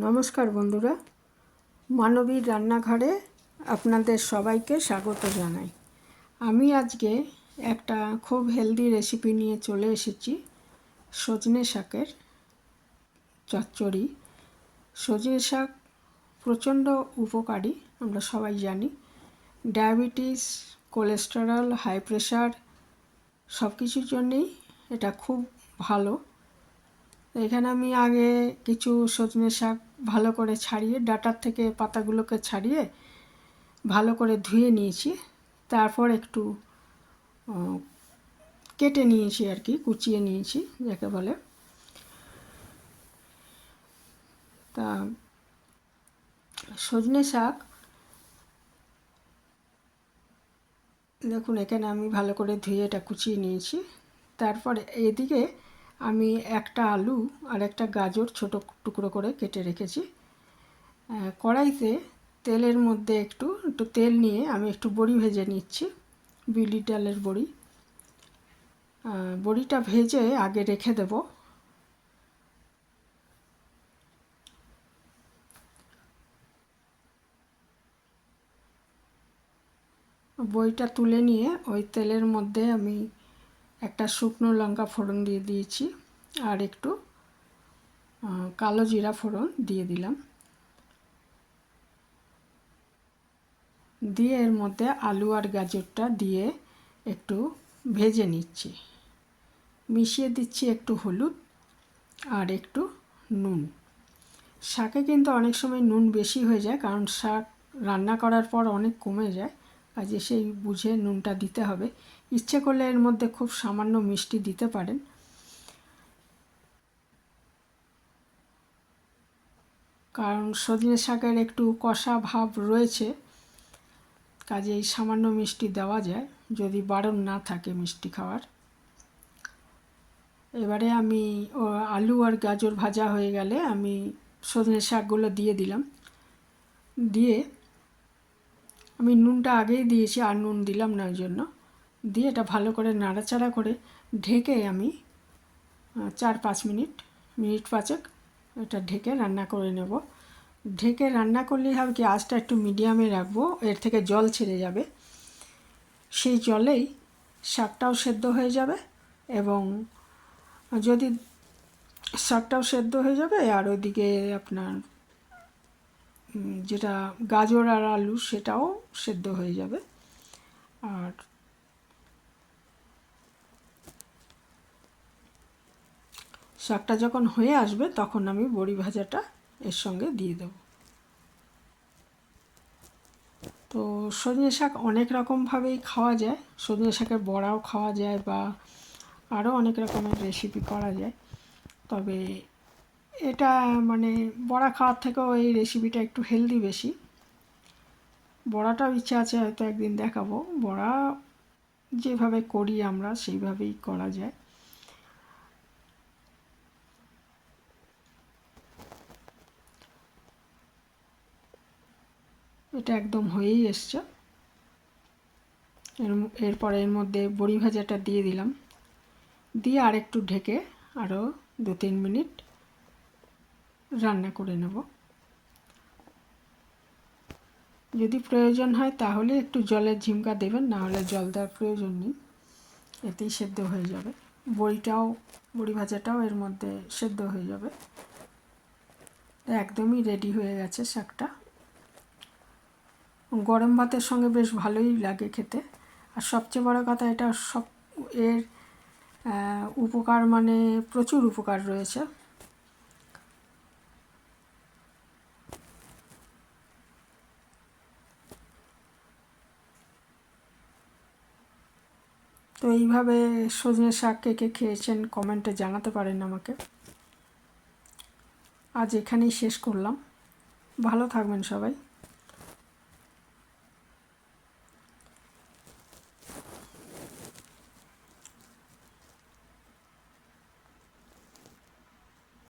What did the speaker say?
নমস্কার বন্ধুরা, মানবীর রান্নাঘরে আপনাদের সবাইকে স্বাগত জানাই। আমি আজকে একটা খুব হেলদি রেসিপি নিয়ে চলে এসেছি, সজনে শাকের চচ্চড়ি। সজনে শাক প্রচণ্ড উপকারী, আমরা সবাই জানি। ডায়াবেটিস, কোলেস্টেরল, হাই প্রেশার সব কিছুর জন্যেই এটা খুব ভালো। এখানে আমি আগে কিছু সজনে শাক ভালো করে ছাড়িয়ে, ডাঁটার থেকে পাতাগুলোকে ছাড়িয়ে ভালো করে ধুয়ে নিয়েছি। তারপর একটু কেটে নিয়েছি আর কি, কুচিয়ে নিয়েছি যাকে বলে। তা সজনে শাক দেখুন, এখানে আমি ভালো করে ধুয়ে এটা কুচিয়ে নিয়েছি। তারপরে এদিকে আমি একটা আলু আর একটা গাজর ছোট টুকরো করে কেটে রেখেছি। কড়াইতে তেলের মধ্যে একটু তেল নিয়ে আমি একটু বড়ি ভেজে নিচ্ছি, বিউলির ডালের বড়ি। বড়িটা ভেজে আগে রেখে দেব। বড়িটা তুলে নিয়ে ওই তেলের মধ্যে আমি একটা শুকনো লঙ্কা ফোড়ন দিয়ে দিয়েছি, আর একটু কালো জিরা ফোড়ন দিয়ে দিলাম। দিয়ে এর মধ্যে আলু আর গাজরটা দিয়ে একটু ভেজে নিচ্ছি। মিশিয়ে দিচ্ছি একটু হলুদ আর একটু নুন। শাকে কিন্তু অনেক সময় নুন বেশি হয়ে যায়, কারণ শাক রান্না করার পর অনেক কমে যায়, কাজে সেই বুঝে নুনটা দিতে হবে। ইচ্ছে করলে এর মধ্যে খুব সামান্য মিষ্টি দিতে পারেন। কারণ সজনে শাকের একটু কষা ভাব রয়েছে, কাজেই সামান্য মিষ্টি দেওয়া যায় যদি বারণ না থাকে মিষ্টি খাওয়ার। এবারে আমি আলু আর গাজর ভাজা হয়ে গেলে আমি সজনে শাকগুলো দিয়ে দিলাম। দিয়ে আমি নুনটা আগেই দিয়েছি, আর নুন দিলাম না ওই জন্য। দিয়ে এটা ভালো করে নাড়াচাড়া করে ঢেকে আমি 4-5 মিনিট 5 এটা ঢেকে রান্না করে নেব। ঢেকে রান্না করলেই হবে কি, আঁচটা একটু মিডিয়ামে রাখবো, এর থেকে জল ছেড়ে যাবে। সেই জলেই শাকটাও সেদ্ধ হয়ে যাবে, এবং যদি শাকটাও সেদ্ধ হয়ে যাবে আর ওইদিকে আপনার যেটা গাজর আর আলু সেটাও সেদ্ধ হয়ে যাবে। আর শাকটা যখন হয়ে আসবে তখন আমি বড়ি ভাজাটা এর সঙ্গে দিয়ে দেব। তো সজনে শাক অনেক রকমভাবেই খাওয়া যায়। সজনে শাকের বড়াও খাওয়া যায়, বা আরও অনেক রকমের রেসিপি করা যায়। তবে এটা মানে বড়া খাওয়ার থেকেও এই রেসিপিটা একটু হেলদি বেশি। বড়াটাও ইচ্ছা আছে হয়তো একদিন দেখাবো। বড়া যেভাবে করি আমরা সেইভাবেই করা যায়। এটা একদম হয়েই এসছে। এরপরে এর মধ্যে বড়ি ভাজাটা দিয়ে দিলাম, দিয়ে আর একটু ঢেকে আরও 2-3 মিনিট রান্না করে নেব। যদি প্রয়োজন হয় তাহলে একটু জলের ঝিমকা দেবেন, না হলে জল দেওয়ার প্রয়োজন নেই, এতেই সেদ্ধ হয়ে যাবে। বড়ি ভাজাটাও এর মধ্যে সেদ্ধ হয়ে যাবে। একদমই রেডি হয়ে গেছে শাকটা। গরম ভাতের সঙ্গে বেশ ভালোই লাগে খেতে। আর সবচেয়ে বড় কথা, এটা এর উপকার মানে প্রচুর উপকার রয়েছে। তো এইভাবে সজনে শাক কে কে খেয়েছেন কমেন্টে জানাতে পারেন আমাকে। আজ এখানেই শেষ করলাম। ভালো থাকবেন সবাই।